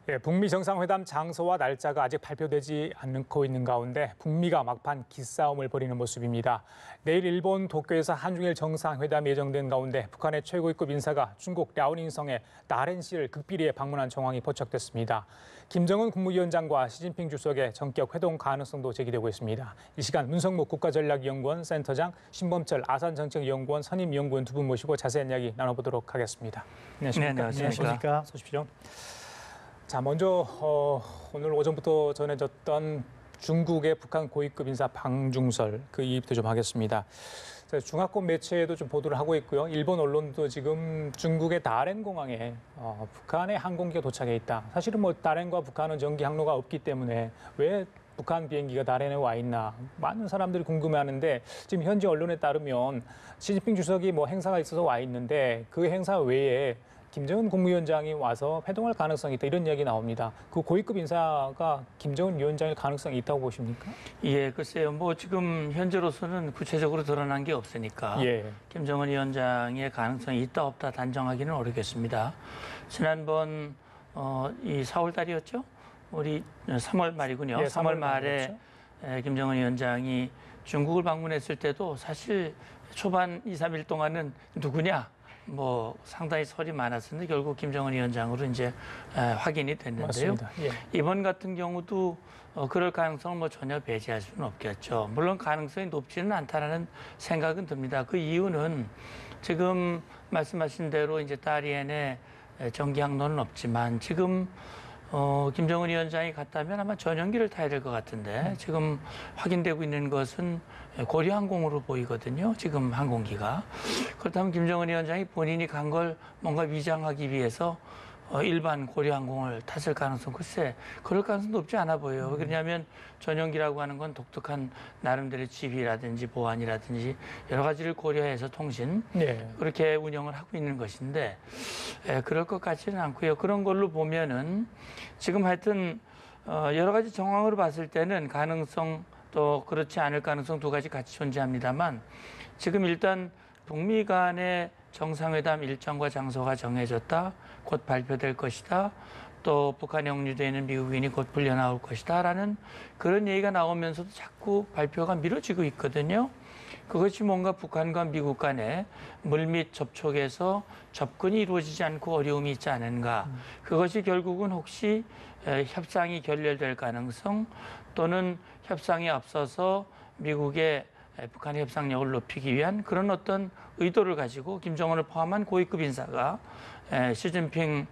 예, 북미 정상회담 장소와 날짜가 아직 발표되지 않고 있는 가운데 북미가 막판 기싸움을 벌이는 모습입니다. 내일 일본 도쿄에서 한중일 정상회담이 예정된 가운데 북한의 최고위급 인사가 중국 랴오닝성의 나렌시를 극비리에 방문한 정황이 포착됐습니다. 김정은 국무위원장과 시진핑 주석의 전격 회동 가능성도 제기되고 있습니다. 이 시간 문성목 국가전략연구원 센터장, 신범철 아산정책연구원 선임연구원 두 분 모시고 자세한 이야기 나눠보도록 하겠습니다. 안녕하십니까? 네, 안녕하십니까? 어서 오십시오. 자, 먼저 오늘 오전부터 전해졌던 중국의 북한 고위급 인사 방중설 그 이입도 좀 하겠습니다. 중화권 매체에도 좀 보도를 하고 있고요. 일본 언론도 지금 중국의 다롄 공항에 북한의 항공기가 도착해 있다. 사실은 뭐 다롄과 북한은 전기 항로가 없기 때문에 왜 북한 비행기가 다롄에 와 있나 많은 사람들이 궁금해하는데 지금 현지 언론에 따르면 시진핑 주석이 뭐 행사가 있어서 와 있는데 그 행사 외에 김정은 국무위원장이 와서 회동할 가능성이 있다 이런 이야기 나옵니다. 그 고위급 인사가 김정은 위원장일 가능성이 있다고 보십니까? 예, 글쎄요. 뭐 지금 현재로서는 구체적으로 드러난 게 없으니까 김정은 위원장의 가능성이 있다 없다 단정하기는 어렵겠습니다. 지난번 이 4월 달이었죠? 우리 3월 말이군요. 예, 3월 말에 김정은 위원장이 중국을 방문했을 때도 사실 초반 2, 3일 동안은 누구냐? 뭐 상당히 설이 많았었는데 결국 김정은 위원장으로 이제 확인이 됐는데요. 예. 이번 같은 경우도 그럴 가능성을 뭐 전혀 배제할 수는 없겠죠. 물론 가능성이 높지는 않다라는 생각은 듭니다. 그 이유는 지금 말씀하신 대로 이제 다롄에 전기 항로는 없지만 지금 김정은 위원장이 갔다면 아마 전용기를 타야 될 것 같은데 지금 확인되고 있는 것은 고려항공으로 보이거든요. 지금 항공기가. 그렇다면 김정은 위원장이 본인이 간 걸 뭔가 위장하기 위해서 일반 고려항공을 탔을 가능성 글쎄 그럴 가능성도 높지 않아 보여요. 왜냐하면 전용기라고 하는 건 독특한 나름대로의 지휘라든지 보안이라든지 여러 가지를 고려해서 통신 그렇게 운영을 하고 있는 것인데 그럴 것 같지는 않고요. 그런 걸로 보면은 지금 하여튼 여러 가지 정황으로 봤을 때는 가능성 또 그렇지 않을 가능성 두 가지 같이 존재합니다만 지금 일단 북미 간의 정상회담 일정과 장소가 정해졌다. 곧 발표될 것이다. 또 북한에 억류되어 있는 미국인이 곧 풀려나올 것이다. 라는 그런 얘기가 나오면서도 자꾸 발표가 미뤄지고 있거든요. 그것이 뭔가 북한과 미국 간에 물밑 접촉에서 접근이 이루어지지 않고 어려움이 있지 않은가. 그것이 결국은 혹시 협상이 결렬될 가능성 또는 협상에 앞서서 미국의 북한의 협상력을 높이기 위한 그런 어떤 의도를 가지고 김정은을 포함한 고위급 인사가 시진핑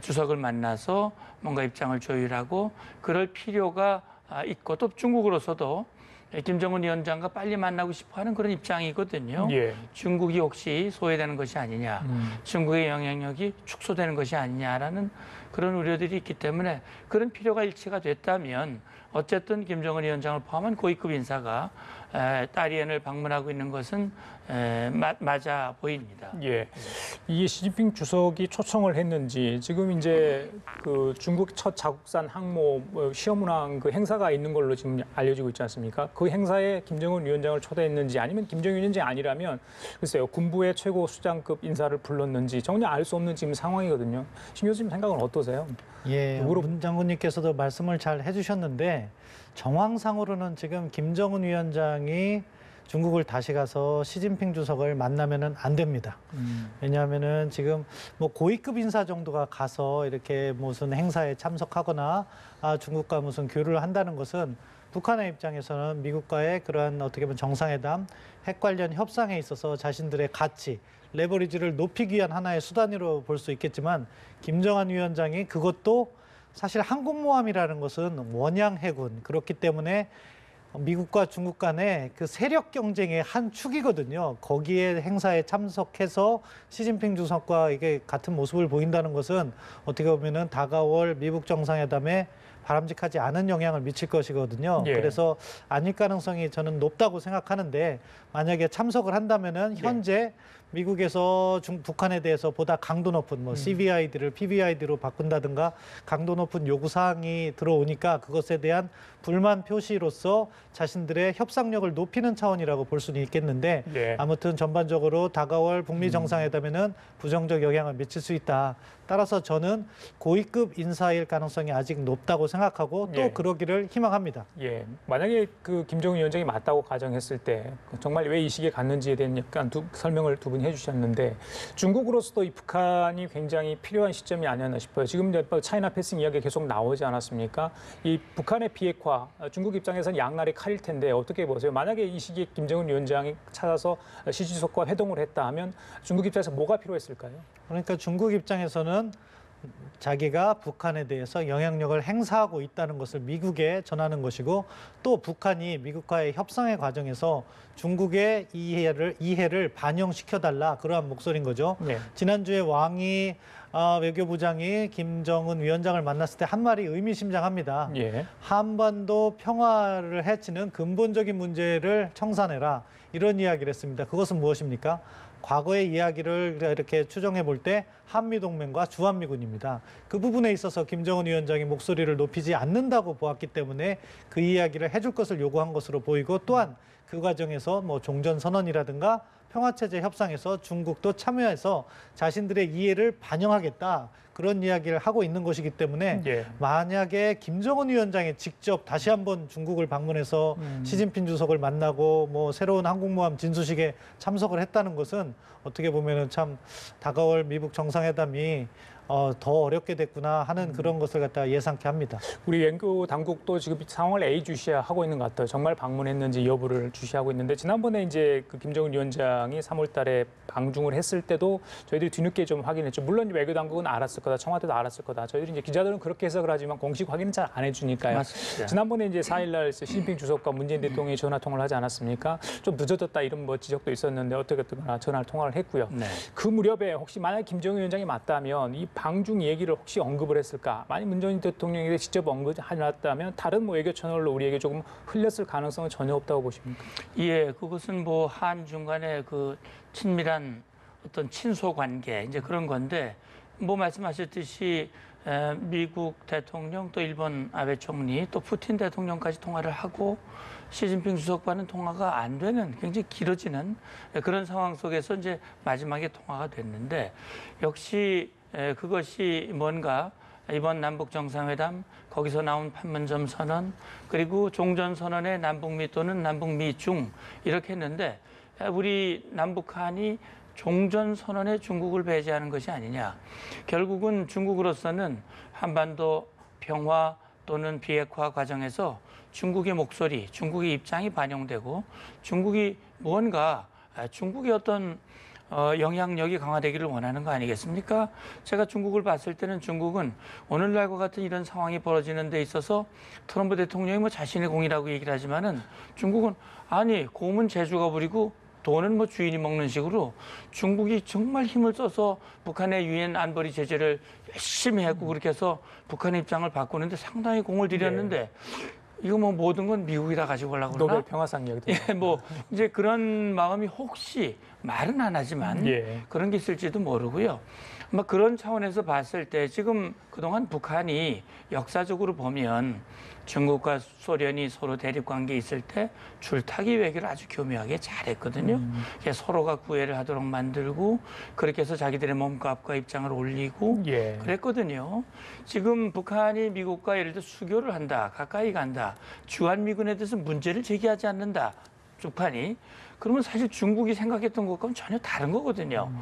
주석을 만나서 뭔가 입장을 조율하고 그럴 필요가 있고 또 중국으로서도 김정은 위원장과 빨리 만나고 싶어하는 그런 입장이거든요. 중국이 혹시 소외되는 것이 아니냐, 중국의 영향력이 축소되는 것이 아니냐라는 그런 우려들이 있기 때문에 그런 필요가 일치가 됐다면 어쨌든 김정은 위원장을 포함한 고위급 인사가 다롄을 방문하고 있는 것은 맞아 보입니다. 예, 이게 시진핑 주석이 초청을 했는지 지금 이제 그 중국 첫 자국산 항모 시험운항 그 행사가 있는 걸로 지금 알려지고 있지 않습니까? 그 행사에 김정은 위원장을 초대했는지 아니면 김정은 위원장이 아니라면 글쎄요 군부의 최고 수장급 인사를 불렀는지 전혀 알 수 없는 지금 상황이거든요. 신 교수님 생각은 어떠세요? 예, 문 장군님께서도 말씀을 잘 해주셨는데 정황상으로는 지금 김정은 위원장이 중국을 다시 가서 시진핑 주석을 만나면은 안 됩니다. 왜냐하면은 지금 뭐 고위급 인사 정도가 가서 이렇게 무슨 행사에 참석하거나 중국과 무슨 교류를 한다는 것은 북한의 입장에서는 미국과의 그러한 어떻게 보면 정상회담, 핵 관련 협상에 있어서 자신들의 가치, 레버리지를 높이기 위한 하나의 수단으로 볼 수 있겠지만 김정은 위원장이 그것도 사실 항공모함이라는 것은 원양 해군 그렇기 때문에 미국과 중국 간의 그 세력 경쟁의 한 축이거든요. 거기에 행사에 참석해서 시진핑 주석과 이게 같은 모습을 보인다는 것은 어떻게 보면은 다가올 미국 정상회담에 바람직하지 않은 영향을 미칠 것이거든요. 그래서 아닐 가능성이 저는 높다고 생각하는데 만약에 참석을 한다면은 현재 미국에서 북한에 대해서 보다 강도 높은 뭐 CVID를 PVID로 바꾼다든가 강도 높은 요구 사항이 들어오니까 그것에 대한 불만 표시로서 자신들의 협상력을 높이는 차원이라고 볼 수는 있겠는데 아무튼 전반적으로 다가올 북미 정상회담에는 부정적 영향을 미칠 수 있다. 따라서 저는 고위급 인사일 가능성이 아직 높다고 생각하고 또 예. 그러기를 희망합니다. 예, 만약에 그 김정은 위원장이 맞다고 가정했을 때 정말 왜 이 시기에 갔는지에 대한 약간 설명을 두 분이 해주셨는데 중국으로서도 이 북한이 굉장히 필요한 시점이 아니었나 싶어요. 지금 차이나 패싱 이야기 계속 나오지 않았습니까? 이 북한의 비핵화, 중국 입장에서는 양날의 칼일 텐데 어떻게 보세요? 만약에 이 시기에 김정은 위원장이 찾아서 시 주석과 회동을 했다 하면 중국 입장에서 뭐가 필요했을까요? 그러니까 중국 입장에서는 자기가 북한에 대해서 영향력을 행사하고 있다는 것을 미국에 전하는 것이고 또 북한이 미국과의 협상의 과정에서 중국의 이해를 반영시켜달라 그러한 목소리인 거죠. 네. 지난주에 왕이 외교부장이 김정은 위원장을 만났을 때 한 말이 의미심장합니다. 예. 한반도 평화를 해치는 근본적인 문제를 청산해라 이런 이야기를 했습니다. 그것은 무엇입니까? 과거의 이야기를 이렇게 추정해 볼 때 한미동맹과 주한미군입니다. 그 부분에 있어서 김정은 위원장이 목소리를 높이지 않는다고 보았기 때문에 그 이야기를 해줄 것을 요구한 것으로 보이고 또한 그 과정에서 뭐 종전선언이라든가 평화체제 협상에서 중국도 참여해서 자신들의 이해를 반영하겠다. 그런 이야기를 하고 있는 것이기 때문에 예. 만약에 김정은 위원장이 직접 다시 한번 중국을 방문해서 시진핑 주석을 만나고 뭐 새로운 한국모함 진수식에 참석을 했다는 것은 어떻게 보면은 참 다가올 미국 정상회담이 더 어렵게 됐구나 하는 그런 것을 갖다가 예상케 합니다. 우리 연구 당국도 지금 상황을 예의주시하고 있는 것 같아요. 정말 방문했는지 여부를 주시하고 있는데 지난번에 이제 그 김정은 위원장이 3월달에 방중을 했을 때도 저희들이 뒤늦게 좀 확인했죠. 물론 외교 당국은 알았을 거다, 청와대도 알았을 거다. 저희들이 이제 기자들은 그렇게 해석을 하지만 공식 확인은 잘 안 해주니까요. 맞습니다. 지난번에 이제 4일날 시진핑 주석과 문재인 대통령이 전화 통화를 하지 않았습니까? 좀 늦어졌다 이런 뭐 지적도 있었는데 어떻게든 전화 통화를 했고요. 네. 그 무렵에 혹시 만약 김정은 위원장이 맞다면 이 방중 얘기를 혹시 언급을 했을까? 만약 문재인 대통령이 직접 언급하였다면 다른 뭐 외교 채널로 우리에게 조금 흘렸을 가능성은 전혀 없다고 보십니까? 예, 그것은 뭐 한중 간의 그 친밀한 어떤 친소 관계 이제 그런 건데 뭐 말씀하셨듯이 미국 대통령 또 일본 아베 총리 또 푸틴 대통령까지 통화를 하고 시진핑 주석과는 통화가 안 되는 굉장히 길어지는 그런 상황 속에서 이제 마지막에 통화가 됐는데 역시 그것이 뭔가 이번 남북 정상회담 거기서 나온 판문점 선언 그리고 종전 선언의 남북미 또는 남북미 중 이렇게 했는데 우리 남북한이 종전 선언에 중국을 배제하는 것이 아니냐. 결국은 중국으로서는 한반도 평화 또는 비핵화 과정에서 중국의 목소리, 중국의 입장이 반영되고 중국이 무언가 중국의 어떤 영향력이 강화되기를 원하는 거 아니겠습니까? 제가 중국을 봤을 때는 중국은 오늘날과 같은 이런 상황이 벌어지는 데 있어서 트럼프 대통령이 뭐 자신의 공이라고 얘기를 하지만은 중국은 아니 곰은 재주가 부리고 돈은 뭐 주인이 먹는 식으로 중국이 정말 힘을 써서 북한의 유엔 안보리 제재를 열심히 했고 그렇게 해서 북한의 입장을 바꾸는데 상당히 공을 들였는데 이거 뭐 모든 건 미국이 다 가지고 오려고 그러나? 노벨 평화상 이야기도. 예, 뭐 이제 그런 마음이 혹시 말은 안 하지만 예. 그런 게 있을지도 모르고요. 아마 그런 차원에서 봤을 때 지금 그동안 북한이 역사적으로 보면 중국과 소련이 서로 대립 관계에 있을 때 줄타기 외교를 아주 교묘하게 잘했거든요. 서로가 구애를 하도록 만들고 그렇게 해서 자기들의 몸값과 입장을 올리고 예. 그랬거든요. 지금 북한이 미국과 예를 들어 수교를 한다, 가까이 간다, 주한미군에 대해서 문제를 제기하지 않는다, 북한이. 그러면 사실 중국이 생각했던 것과는 전혀 다른 거거든요.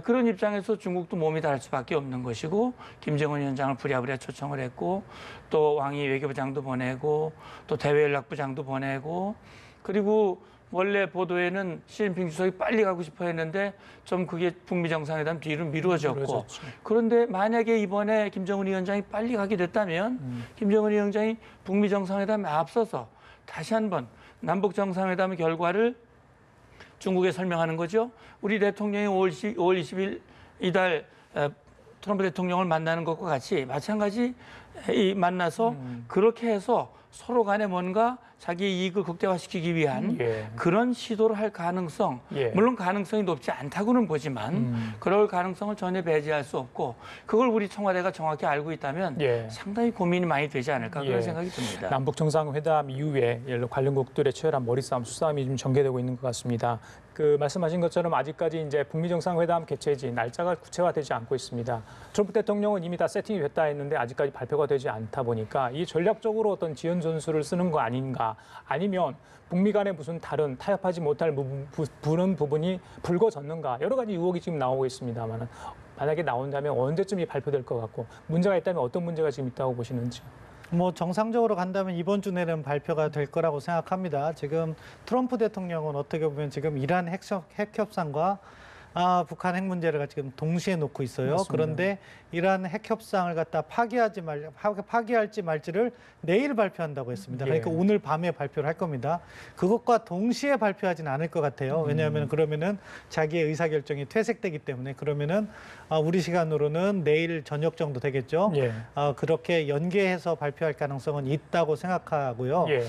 그런 입장에서 중국도 몸이 다를 수밖에 없는 것이고 김정은 위원장을 부랴부랴 초청을 했고 또 왕이 외교부장도 보내고 또 대외연락부장도 보내고 그리고 원래 보도에는 시진핑 주석이 빨리 가고 싶어 했는데 좀 그게 북미 정상회담 뒤로 미루어졌고 그런데 만약에 이번에 김정은 위원장이 빨리 가게 됐다면 김정은 위원장이 북미 정상회담에 앞서서 다시 한번 남북 정상회담의 결과를 중국에 설명하는 거죠. 우리 대통령이 5월 20일 이달 트럼프 대통령을 만나는 것과 같이 마찬가지 만나서 그렇게 해서 서로 간에 뭔가 자기 이익을 극대화시키기 위한 예. 그런 시도를 할 가능성, 예. 물론 가능성이 높지 않다고는 보지만 그럴 가능성을 전혀 배제할 수 없고 그걸 우리 청와대가 정확히 알고 있다면 예. 상당히 고민이 많이 되지 않을까 그런 예. 생각이 듭니다. 남북 정상회담 이후에 관련국들의 치열한 머리싸움, 수싸움이 좀 전개되고 있는 것 같습니다. 그 말씀하신 것처럼 아직까지 이제 북미 정상회담 개최지 날짜가 구체화되지 않고 있습니다. 트럼프 대통령은 이미 다 세팅이 됐다 했는데 아직까지 발표가 되지 않다 보니까 이 전략적으로 어떤 지연 전술을 쓰는 거 아닌가, 아니면 북미 간에 무슨 다른 타협하지 못할 부분이 불거졌는가, 여러 가지 의혹이 지금 나오고 있습니다만 만약에 나온다면 언제쯤이 발표될 것 같고, 문제가 있다면 어떤 문제가 지금 있다고 보시는지. 뭐 정상적으로 간다면 이번 주 내는 발표가 될 거라고 생각합니다. 지금 트럼프 대통령은 어떻게 보면 지금 이란 핵 협상과 북한 핵 문제를 지금 동시에 놓고 있어요. 맞습니다. 그런데 이란 핵 협상을 갖다 파기할지 말지를 내일 발표한다고 했습니다. 그러니까 예. 오늘 밤에 발표를 할 겁니다. 그것과 동시에 발표하지는 않을 것 같아요. 왜냐하면 그러면은 자기의 의사결정이 퇴색되기 때문에, 그러면은 우리 시간으로는 내일 저녁 정도 되겠죠. 예. 그렇게 연계해서 발표할 가능성은 있다고 생각하고요. 예.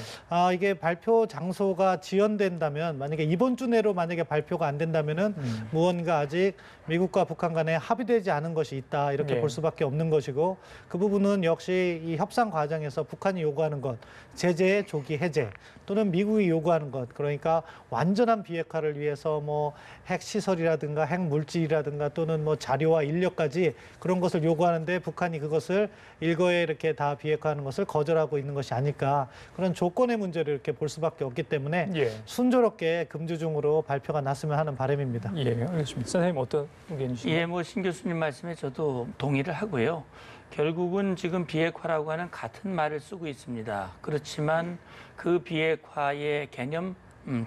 이게 발표 장소가 지연된다면, 만약에 이번 주 내로 만약에 발표가 안 된다면은 무언가 아직 미국과 북한 간에 합의되지 않은 것이 있다, 이렇게 예. 볼 수밖에 없는 것이고, 그 부분은 역시 이 협상 과정에서 북한이 요구하는 것, 제재의 조기 해제, 또는 미국이 요구하는 것, 그러니까 완전한 비핵화를 위해서 뭐 핵시설이라든가 핵물질이라든가 또는 뭐 자료와 인력까지 그런 것을 요구하는데, 북한이 그것을 일거에 이렇게 다 비핵화하는 것을 거절하고 있는 것이 아닐까, 그런 조건의 문제를 이렇게 볼 수밖에 없기 때문에 예. 순조롭게 금주중으로 발표가 났으면 하는 바람입니다. 예, 알겠습니다. 선생님 어떤 의견이신가요? 예, 뭐 신 교수님 말씀에 저도 동의를 하고요. 결국은 지금 비핵화라고 하는 같은 말을 쓰고 있습니다. 그렇지만 그 비핵화의 개념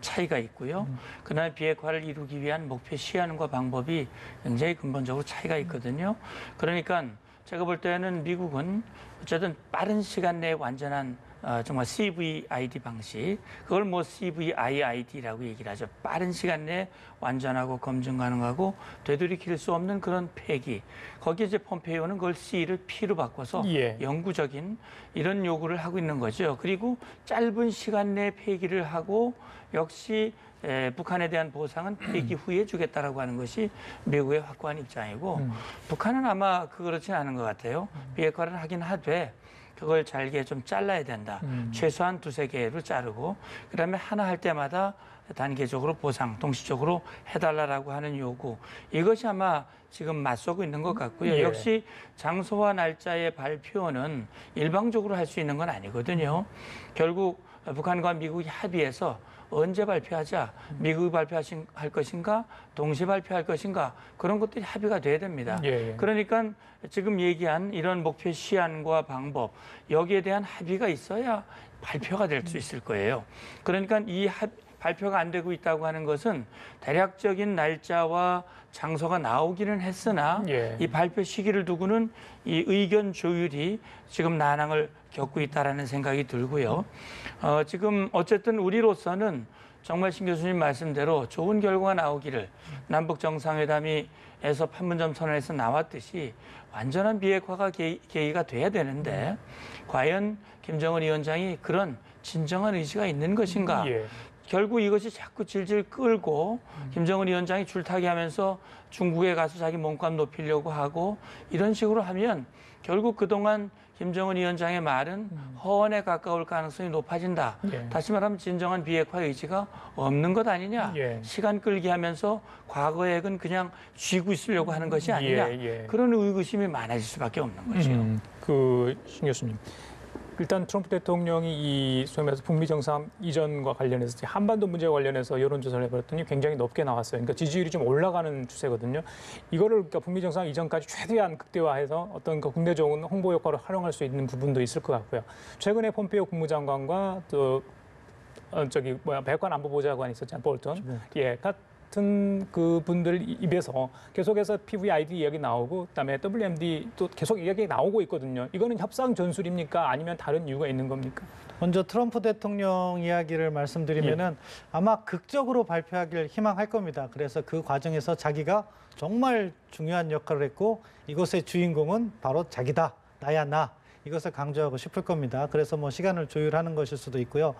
차이가 있고요. 그날 비핵화를 이루기 위한 목표 시한과 방법이 굉장히 근본적으로 차이가 있거든요. 그러니까 제가 볼 때는 미국은 어쨌든 빠른 시간 내에 완전한 정말 CVID 방식, 그걸 뭐 CVIID라고 얘기를 하죠. 빠른 시간 내에 완전하고 검증 가능하고 되돌이킬 수 없는 그런 폐기. 거기에 이제 폼페이오는 그걸 C를 P로 바꿔서 예. 영구적인 이런 요구를 하고 있는 거죠. 그리고 짧은 시간 내에 폐기를 하고 역시 북한에 대한 보상은 폐기 후에 주겠다라고 하는 것이 미국의 확고한 입장이고, 북한은 아마 그렇지는 않은 것 같아요. 비핵화를 하긴 하되 그걸 잘게 좀 잘라야 된다. 최소한 2-3개로 자르고, 그다음에 하나 할 때마다 단계적으로 보상, 동시적으로 해달라라고 하는 요구. 이것이 아마 지금 맞서고 있는 것 같고요. 예. 역시 장소와 날짜의 발표는 일방적으로 할 수 있는 건 아니거든요. 결국 북한과 미국이 합의해서 언제 발표하자, 미국이 발표할 것인가, 동시에 발표할 것인가, 그런 것들이 합의가 돼야 됩니다. 예. 그러니까 지금 얘기한 이런 목표 시한과 방법, 여기에 대한 합의가 있어야 발표가 될 수 있을 거예요. 그러니까 이 발표가 안 되고 있다고 하는 것은 대략적인 날짜와 장소가 나오기는 했으나 예. 이 발표 시기를 두고는 이 의견 조율이 지금 난항을 겪고 있다라는 생각이 들고요. 지금 어쨌든 우리로서는 정말 신 교수님 말씀대로 좋은 결과가 나오기를, 남북 정상회담에서 판문점 선언에서 나왔듯이 완전한 비핵화가 계기가 돼야 되는데, 과연 김정은 위원장이 그런 진정한 의지가 있는 것인가? 예. 결국 이것이 자꾸 질질 끌고 김정은 위원장이 줄타기 하면서 중국에 가서 자기 몸값 높이려고 하고, 이런 식으로 하면 결국 그동안 김정은 위원장의 말은 허언에 가까울 가능성이 높아진다. 예. 다시 말하면 진정한 비핵화 의지가 없는 것 아니냐. 예. 시간 끌기 하면서 과거의 핵은 그냥 쥐고 있으려고 하는 것이 아니냐. 예. 그런 의구심이 많아질 수밖에 없는 거죠. 신 교수님. 일단 트럼프 대통령이 이 소위 말해서 북미 정상 이전과 관련해서 한반도 문제와 관련해서 여론조사를 해봤더니 굉장히 높게 나왔어요. 그러니까 지지율이 좀 올라가는 추세거든요. 이거를 그러니까 북미 정상 이전까지 최대한 극대화해서 어떤 그 국내적인 홍보 효과를 활용할 수 있는 부분도 있을 것 같고요. 최근에 폼페이오 국무장관과 또 백관 안보보좌관이 있었잖아요, 볼턴. 예, 같은 그분들 입에서 계속해서 PVID 이야기 나오고, 그다음에 WMD 또 계속 이야기 나오고 있거든요. 이거는 협상 전술입니까? 아니면 다른 이유가 있는 겁니까? 먼저 트럼프 대통령 이야기를 말씀드리면은 아마 극적으로 발표하길 희망할 겁니다. 그래서 그 과정에서 자기가 정말 중요한 역할을 했고, 이것의 주인공은 바로 자기다, 나야 나, 이것을 강조하고 싶을 겁니다. 그래서 뭐 시간을 조율하는 것일 수도 있고요.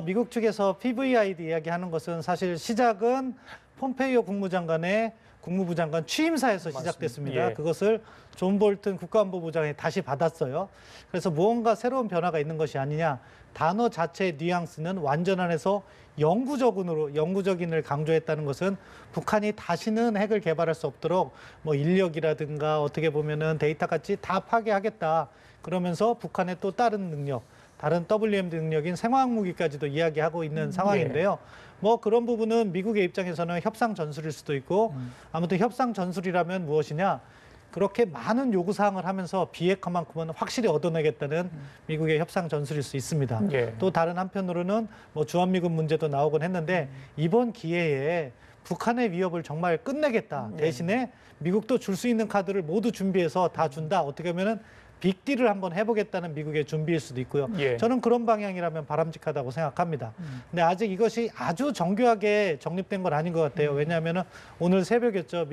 미국 측에서 PVID 이야기하는 것은 사실 시작은 폼페이오 국무장관의 국무부 장관 취임사에서 시작됐습니다. 예. 그것을 존 볼튼 국가안보부장이 다시 받았어요. 그래서 무언가 새로운 변화가 있는 것이 아니냐. 단어 자체의 뉘앙스는 완전한에서 영구적인을 강조했다는 것은 북한이 다시는 핵을 개발할 수 없도록 뭐 인력이라든가 어떻게 보면은 데이터같이 다 파괴하겠다. 그러면서 북한의 또 다른 능력, 다른 WMD 능력인 생화학 무기까지도 이야기하고 있는 상황인데요. 뭐 그런 부분은 미국의 입장에서는 협상 전술일 수도 있고 아무튼 협상 전술이라면 무엇이냐? 그렇게 많은 요구사항을 하면서 비핵화만큼은 확실히 얻어내겠다는 미국의 협상 전술일 수 있습니다. 예. 또 다른 한편으로는 뭐 주한미군 문제도 나오곤 했는데 이번 기회에 북한의 위협을 정말 끝내겠다. 대신에 미국도 줄 수 있는 카드를 모두 준비해서 다 준다. 어떻게 보면은 빅딜을 한번 해보겠다는 미국의 준비일 수도 있고요. 예. 저는 그런 방향이라면 바람직하다고 생각합니다. 근데 아직 이것이 아주 정교하게 정립된 건 아닌 것 같아요. 왜냐하면 오늘 새벽이었죠.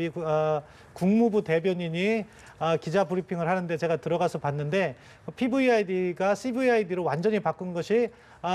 국무부 대변인이 기자 브리핑을 하는데 제가 들어가서 봤는데 PVID가 CVID로 완전히 바꾼 것이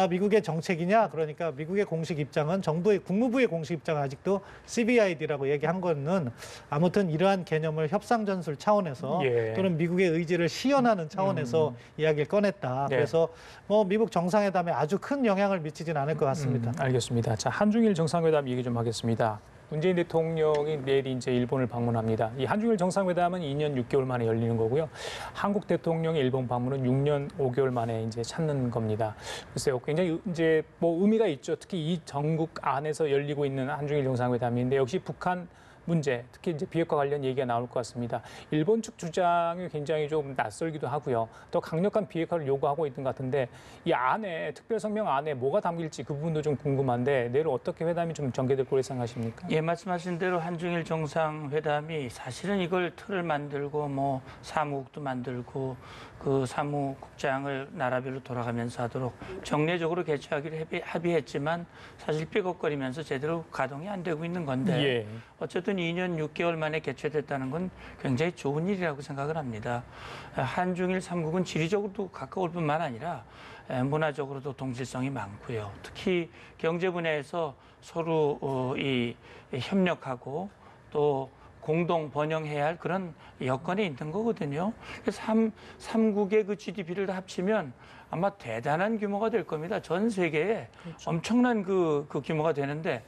미국의 정책이냐? 그러니까 미국의 공식 입장은 국무부의 공식 입장은 아직도 CVID라고 얘기한 거는 아무튼 이러한 개념을 협상 전술 차원에서 예. 또는 미국의 의지를 시연하는 차원에서 이야기를 꺼냈다. 네. 그래서 뭐 미국 정상회담에 아주 큰 영향을 미치진 않을 것 같습니다. 알겠습니다. 자, 한중일 정상회담 얘기 좀 하겠습니다. 문재인 대통령이 내일 이제 일본을 방문합니다. 이 한중일 정상회담은 2년 6개월 만에 열리는 거고요. 한국 대통령의 일본 방문은 6년 5개월 만에 이제 찾는 겁니다. 글쎄요, 굉장히 이제 뭐 의미가 있죠. 특히 이 정국 안에서 열리고 있는 한중일 정상회담인데 역시 북한 문제, 특히 이제 비핵화 관련 얘기가 나올 것 같습니다. 일본 측 주장이 굉장히 좀 낯설기도 하고요. 더 강력한 비핵화를 요구하고 있는 것 같은데 이 안에 특별 성명 안에 뭐가 담길지 그 부분도 좀 궁금한데 내일 어떻게 회담이 좀 전개될 거로 생각하십니까? 예, 말씀하신 대로 한중일 정상회담이 사실은 이걸 틀을 만들고 뭐 사무국도 만들고 그 사무국장을 나라별로 돌아가면서 하도록 정례적으로 개최하기로 합의했지만 사실 삐걱거리면서 제대로 가동이 안 되고 있는 건데 예. 어쨌든 2년 6개월 만에 개최됐다는 건 굉장히 좋은 일이라고 생각을 합니다. 한중일 3국은 지리적으로도 가까울 뿐만 아니라 문화적으로도 동질성이 많고요. 특히 경제 분야에서 서로 이 협력하고 또 공동 번영해야 할 그런 여건이 있는 거거든요. 그래서 3국의 그 GDP를 다 합치면 아마 대단한 규모가 될 겁니다. 전 세계에 엄청난 그 규모가 되는데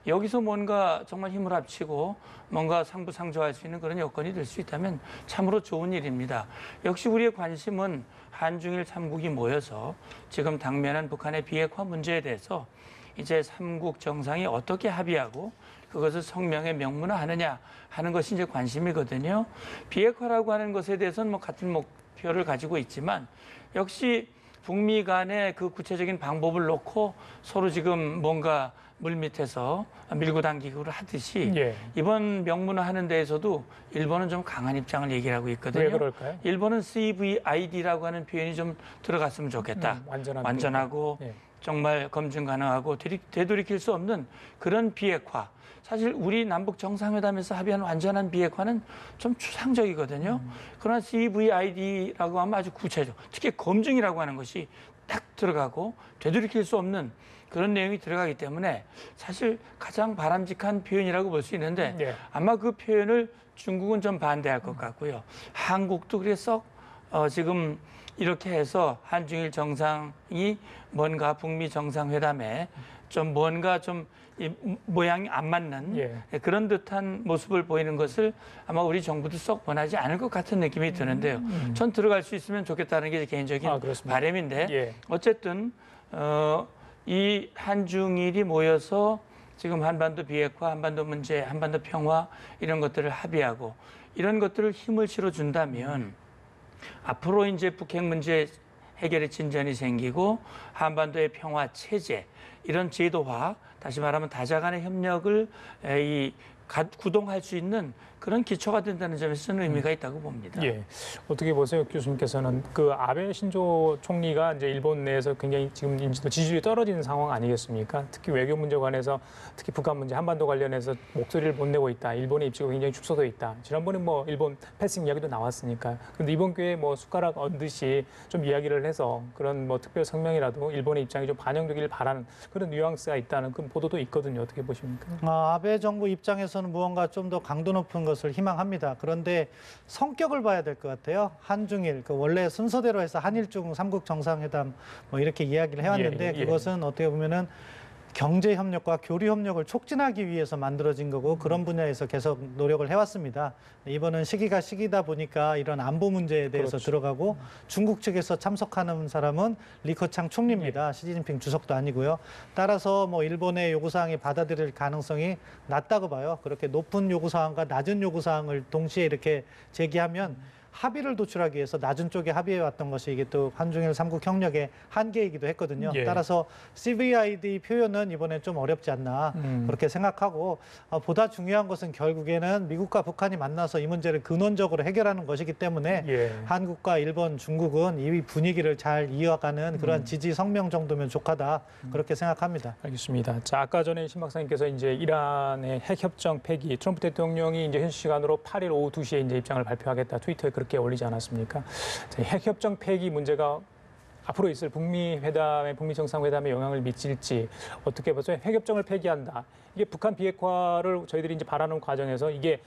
여기서 뭔가 정말 힘을 합치고 뭔가 상부상조할 수 있는 그런 여건이 될 수 있다면 참으로 좋은 일입니다. 역시 우리의 관심은 한중일 3국이 모여서 지금 당면한 북한의 비핵화 문제에 대해서 이제 3국 정상이 어떻게 합의하고 그것을 성명에 명문화하느냐 하는 것이 이제 관심이거든요. 비핵화라고 하는 것에 대해서는 뭐 같은 목표를 가지고 있지만 역시 북미 간의 그 구체적인 방법을 놓고 서로 지금 뭔가 물밑에서 밀고 당기기를 하듯이 예. 이번 명문화하는 데에서도 일본은 좀 강한 입장을 얘기를 하고 있거든요. 왜 그럴까요? 일본은 CVID라고 하는 표현이 좀 들어갔으면 좋겠다. 완전하고 예. 정말 검증 가능하고 되돌이킬 수 없는 그런 비핵화. 사실 우리 남북 정상회담에서 합의한 완전한 비핵화는 좀 추상적이거든요. 그러나 CVID라고 하면 아주 구체적, 특히 검증이라고 하는 것이 딱 들어가고 되돌이킬 수 없는 그런 내용이 들어가기 때문에 사실 가장 바람직한 표현이라고 볼 수 있는데 예. 아마 그 표현을 중국은 좀 반대할 것 같고요. 한국도 그래서 지금 이렇게 해서 한중일 정상이 뭔가 북미 정상회담에 좀 뭔가 좀 모양이 안 맞는 예. 그런 듯한 모습을 보이는 것을 아마 우리 정부도 썩 원하지 않을 것 같은 느낌이 드는데요. 전 들어갈 수 있으면 좋겠다는 게 개인적인 바람인데 예. 어쨌든 이 한중일이 모여서 지금 한반도 비핵화, 한반도 문제, 한반도 평화 이런 것들을 합의하고 이런 것들을 힘을 실어준다면 앞으로 이제 북핵 문제 해결의 진전이 생기고 한반도의 평화 체제 이런 제도화, 다시 말하면 다자 간의 협력을 구동할 수 있는 그런 기초가 된다는 점에서 저는 의미가 있다고 봅니다. 예. 어떻게 보세요, 교수님께서는 그 아베 신조 총리가 이제 일본 내에서 굉장히 지금 인지도 지지율이 떨어지는 상황 아니겠습니까? 특히 외교 문제 관해서 특히 북한 문제, 한반도 관련해서 목소리를 못 내고 있다. 일본의 입지가 굉장히 축소돼 있다. 지난번에 뭐 일본 패싱 이야기도 나왔으니까. 근데 이번 기회에 뭐 숟가락 얹듯이 좀 이야기를 해서 그런 뭐 특별 성명이라도 일본의 입장이 좀 반영되길 바라는 그런 뉘앙스가 있다는 그런 보도도 있거든요. 어떻게 보십니까? 아베 정부 입장에서는 무언가 좀 더 강도 높은 것을 희망합니다. 그런데 성격을 봐야 될 것 같아요. 한중일, 그 원래 순서대로 해서 한일중 삼국 정상회담 뭐 이렇게 이야기를 해왔는데 그것은 어떻게 보면은 경제 협력과 교류 협력을 촉진하기 위해서 만들어진 거고 그런 분야에서 계속 노력을 해왔습니다. 이번은 시기가 시기다 보니까 이런 안보 문제에 대해서 들어가고 중국 측에서 참석하는 사람은 리커창 총리입니다. 시진핑 주석도 아니고요. 따라서 뭐 일본의 요구사항이 받아들일 가능성이 낮다고 봐요. 그렇게 높은 요구사항과 낮은 요구사항을 동시에 이렇게 제기하면 합의를 도출하기 위해서 낮은 쪽에 합의해 왔던 것이 이게 또 한중일 삼국 협력의 한계이기도 했거든요. 따라서 CVID 표현은 이번에 좀 어렵지 않나 그렇게 생각하고 보다 중요한 것은 결국에는 미국과 북한이 만나서 이 문제를 근원적으로 해결하는 것이기 때문에 한국과 일본, 중국은 이 분위기를 잘 이어가는 그런 지지 성명 정도면 족하다 그렇게 생각합니다. 알겠습니다. 자, 아까 전에 신 박사님께서 이제 이란의 핵 협정 폐기, 트럼프 대통령이 이제 현지 시간으로 8일 오후 2시에 이제 입장을 발표하겠다 트위터에 그렇게 올리지 않았습니까? 자, 핵 협정 폐기 문제가 앞으로 있을 북미 회담에 북미 정상회담에 영향을 미칠지 어떻게 보세요? 핵 협정을 폐기한다. 이게 북한 비핵화를 저희들이 이제 바라는 과정에서 이게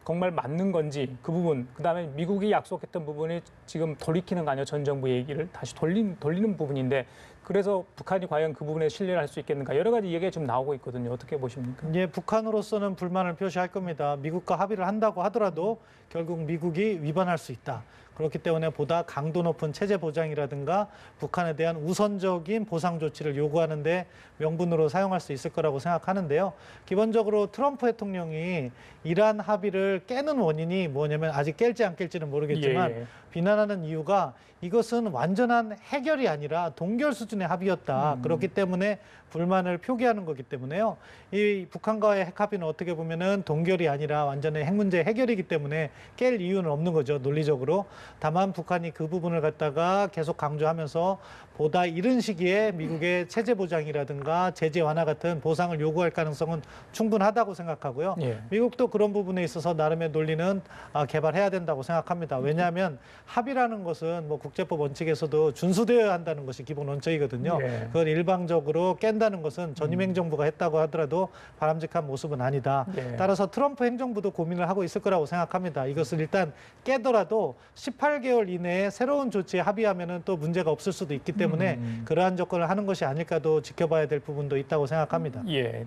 정말 맞는 건지 그 부분, 그다음에 미국이 약속했던 부분이 지금 돌이키는 거 아니에요? 전 정부 얘기를 다시 돌리는 부분인데 그래서 북한이 과연 그 부분에 신뢰를 할 수 있겠는가 여러 가지 얘기가 좀 나오고 있거든요. 어떻게 보십니까? 예, 북한으로서는 불만을 표시할 겁니다. 미국과 합의를 한다고 하더라도 결국 미국이 위반할 수 있다. 그렇기 때문에 보다 강도 높은 체제 보장이라든가 북한에 대한 우선적인 보상 조치를 요구하는데 명분으로 사용할 수 있을 거라고 생각하는데요. 기본적으로 트럼프 대통령이 이란 합의를 깨는 원인이 뭐냐면 아직 깰지 안 깰지는 모르겠지만 비난하는 이유가 이것은 완전한 해결이 아니라 동결 수준의 합의였다. 그렇기 때문에 불만을 표기하는 거기 때문에요. 이 북한과의 핵 합의는 어떻게 보면은 동결이 아니라 완전히 핵 문제 해결이기 때문에 깰 이유는 없는 거죠. 논리적으로. 다만 북한이 그 부분을 갖다가 계속 강조하면서 보다 이른 시기에 미국의 체제 보장이라든가 제재 완화 같은 보상을 요구할 가능성은 충분하다고 생각하고요. 미국도 그런 부분에 있어서 나름의 논리는 개발해야 된다고 생각합니다. 왜냐하면 합의라는 것은 뭐 국제법 원칙에서도 준수되어야 한다는 것이 기본 원칙이거든요. 그걸 일방적으로 깬다는 것은 전임 행정부가 했다고 하더라도 바람직한 모습은 아니다. 따라서 트럼프 행정부도 고민을 하고 있을 거라고 생각합니다. 이것을 일단 깨더라도 18개월 이내에 새로운 조치에 합의하면은 또 문제가 없을 수도 있기 때문에 그러한 접근을 하는 것이 아닐까도 지켜봐야 될 부분도 있다고 생각합니다.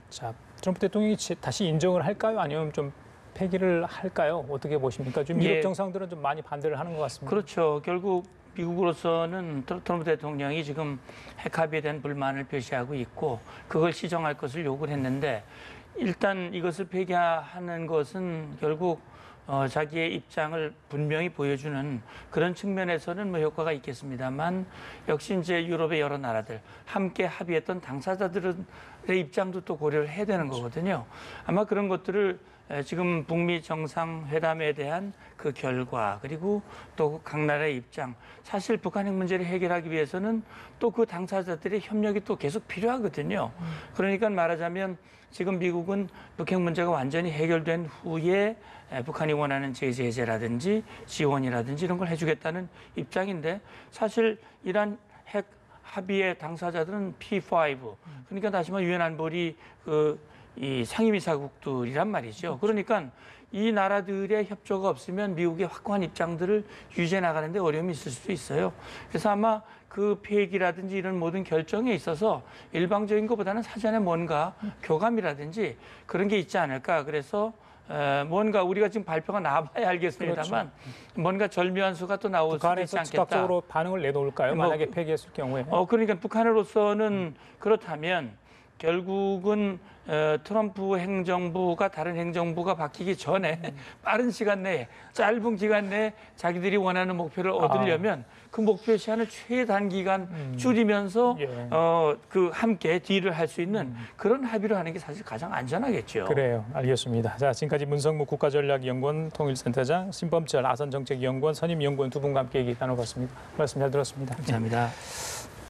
자, 트럼프 대통령이 다시 인정을 할까요? 아니면 좀 폐기를 할까요? 어떻게 보십니까? 좀 미국 정상들은 좀 많이 반대를 하는 것 같습니다. 그렇죠. 결국 미국으로서는 트럼프 대통령이 지금 핵 합의에 대한 불만을 표시하고 있고 그걸 시정할 것을 요구를 했는데 일단 이것을 폐기하는 것은 결국 자기의 입장을 분명히 보여주는 그런 측면에서는 뭐 효과가 있겠습니다만 역시 이제 유럽의 여러 나라들 함께 합의했던 당사자들의 입장도 또 고려를 해야 되는 거거든요. 아마 그런 것들을 지금 북미 정상회담에 대한 그 결과 그리고 또 각 나라의 입장 사실 북한 핵 문제를 해결하기 위해서는 또 그 당사자들의 협력이 또 계속 필요하거든요. 그러니까 말하자면 지금 미국은 북핵 문제가 완전히 해결된 후에 북한이 원하는 제재 해제라든지 지원이라든지 이런 걸 해주겠다는 입장인데 사실 이란 핵 합의의 당사자들은 P5 그러니까 다시 말해 유엔 안보리 이 상임이사국들이란 말이죠. 그러니까 이 나라들의 협조가 없으면 미국의 확고한 입장들을 유지해 나가는데 어려움이 있을 수도 있어요. 그래서 아마 그 폐기라든지 이런 모든 결정에 있어서 일방적인 것보다는 사전에 뭔가 교감이라든지 그런 게 있지 않을까. 그래서 뭔가 우리가 지금 발표가 나와봐야 알겠습니다만 뭔가 절묘한 수가 또 나올 수도 있지 않겠다. 즉각적으로 반응을 내놓을까요? 만약에 폐기했을 경우에. 그러니까 북한으로서는 그렇다면 결국은 트럼프 행정부가 다른 행정부가 바뀌기 전에 빠른 시간 내에 짧은 기간 내에 자기들이 원하는 목표를 얻으려면 그 목표 시한을 최단기간 줄이면서 예. 그 함께 딜을 할 수 있는 그런 합의를 하는 게 사실 가장 안전하겠죠. 그래요. 알겠습니다. 자, 지금까지 문성무 국가전략연구원 통일센터장, 신범철 아산정책연구원 선임연구원 두 분과 함께 얘기 나눠봤습니다. 말씀 잘 들었습니다. 감사합니다.